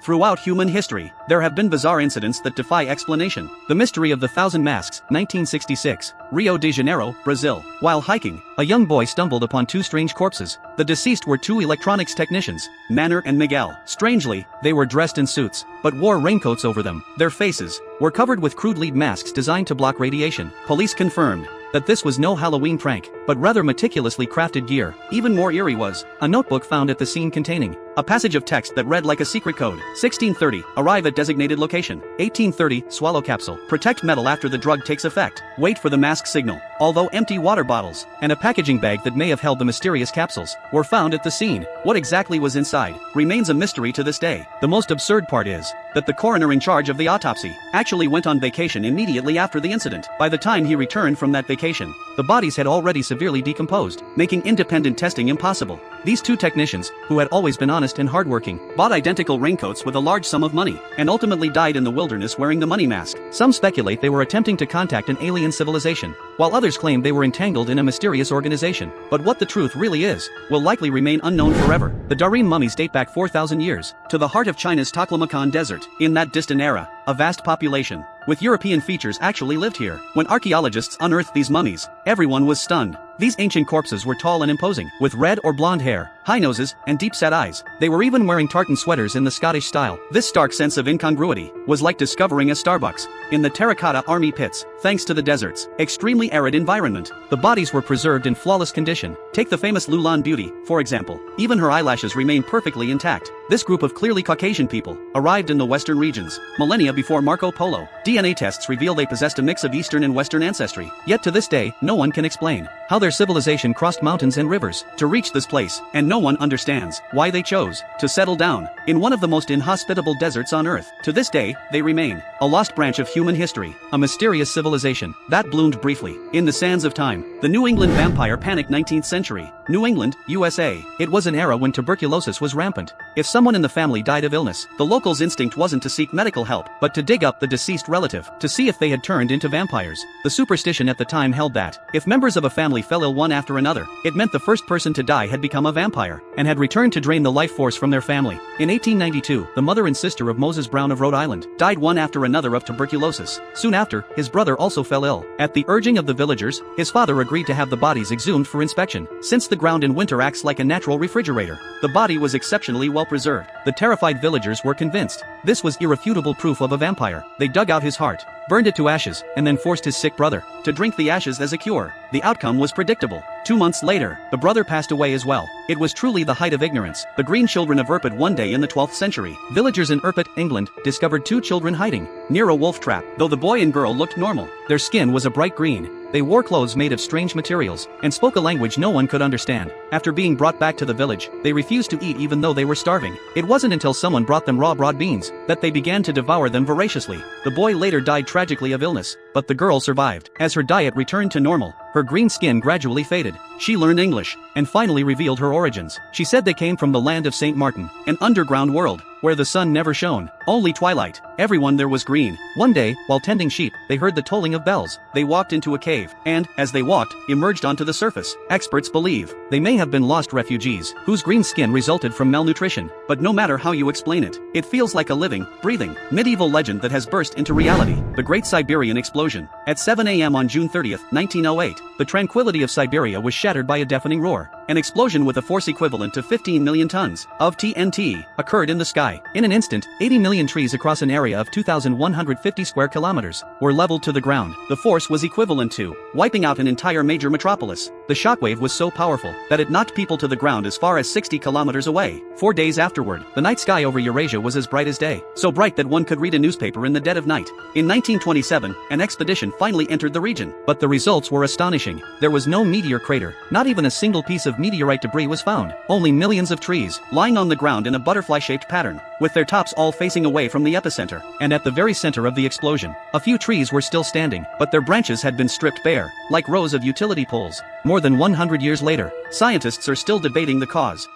Throughout human history, there have been bizarre incidents that defy explanation. The mystery of the Thousand Masks, 1966, Rio de Janeiro, Brazil. While hiking, a young boy stumbled upon two strange corpses. The deceased were two electronics technicians, Manor and Miguel. Strangely, they were dressed in suits, but wore raincoats over them. Their faces were covered with crude lead masks designed to block radiation. Police confirmed that this was no Halloween prank, but rather meticulously crafted gear. Even more eerie was a notebook found at the scene containing a passage of text that read like a secret code. 1630, arrive at designated location. 1830, swallow capsule. Protect metal after the drug takes effect. Wait for the mask signal. Although empty water bottles and a packaging bag that may have held the mysterious capsules were found at the scene, what exactly was inside remains a mystery to this day. The most absurd part is that the coroner in charge of the autopsy actually went on vacation immediately after the incident. By the time he returned from that vacation, the bodies had already severely decomposed, making independent testing impossible. These two technicians, who had always been honest and hardworking, bought identical raincoats with a large sum of money, and ultimately died in the wilderness wearing the money mask. Some speculate they were attempting to contact an alien civilization, while others claim they were entangled in a mysterious organization. But what the truth really is, will likely remain unknown forever. The Darien mummies date back 4,000 years, to the heart of China's Taklamakan Desert. In that distant era, a vast population with European features actually lived here. When archaeologists unearthed these mummies, everyone was stunned. These ancient corpses were tall and imposing, with red or blonde hair, high noses, and deep-set eyes. They were even wearing tartan sweaters in the Scottish style. This stark sense of incongruity was like discovering a Starbucks in the terracotta army pits. Thanks to the desert's extremely arid environment, the bodies were preserved in flawless condition. Take the famous Lulan Beauty, for example. Even her eyelashes remain perfectly intact. This group of clearly Caucasian people arrived in the western regions millennia before Marco Polo. DNA tests reveal they possessed a mix of Eastern and Western ancestry. Yet to this day, no one can explain how their civilization crossed mountains and rivers to reach this place, and no one understands why they chose to settle down in one of the most inhospitable deserts on Earth. To this day, they remain a lost branch of human history, a mysterious civilization that bloomed briefly in the sands of time. The New England vampire panic, 19th century, New England, USA. It was an era when tuberculosis was rampant. If someone in the family died of illness, the locals' instinct wasn't to seek medical help, but to dig up the deceased relative to see if they had turned into vampires. The superstition at the time held that if members of a family fell ill one after another, it meant the first person to die had become a vampire and had returned to drain the life force from their family. In 1892, the mother and sister of Moses Brown of Rhode Island died one after another of tuberculosis. Soon after, his brother also fell ill. At the urging of the villagers, his father agreed to have the bodies exhumed for inspection. Since the ground in winter acts like a natural refrigerator, the body was exceptionally well preserved. The terrified villagers were convinced this was irrefutable proof of a vampire. They dug out his heart, burned it to ashes, and then forced his sick brother to drink the ashes as a cure. The outcome was predictable. 2 months later, the brother passed away as well. It was truly the height of ignorance. The green children of Urput. One day in the 12th century, villagers in Urput, England, discovered two children hiding near a wolf trap. Though the boy and girl looked normal, their skin was a bright green. They wore clothes made of strange materials and spoke a language no one could understand. After being brought back to the village, they refused to eat even though they were starving. It wasn't until someone brought them raw broad beans that they began to devour them voraciously. The boy later died tragically of illness, but the girl survived. As her diet returned to normal, her green skin gradually faded. She learned English and finally revealed her origins. She said they came from the land of Saint Martin, an underground world where the sun never shone, only twilight. Everyone there was green. One day, while tending sheep, they heard the tolling of bells. They walked into a cave, and, as they walked, emerged onto the surface. Experts believe they may have been lost refugees, whose green skin resulted from malnutrition. But no matter how you explain it, it feels like a living, breathing, medieval legend that has burst into reality. The Great Siberian Explosion. At 7 a.m. on June 30, 1908, the tranquility of Siberia was shattered by a deafening roar. An explosion with a force equivalent to 15 million tons of TNT occurred in the sky. In an instant, 80 million trees across an area of 2,150 square kilometers were leveled to the ground. The force was equivalent to wiping out an entire major metropolis. The shockwave was so powerful that it knocked people to the ground as far as 60 kilometers away. 4 days afterward, the night sky over Eurasia was as bright as day, so bright that one could read a newspaper in the dead of night. In 1927, an expedition finally entered the region, but the results were astonishing. There was no meteor crater, not even a single piece of meteorite debris was found. Only millions of trees, lying on the ground in a butterfly-shaped pattern, with their tops all facing away from the epicenter. And at the very center of the explosion, a few trees were still standing, but their branches had been stripped bare, like rows of utility poles. More than 100 years later, scientists are still debating the cause.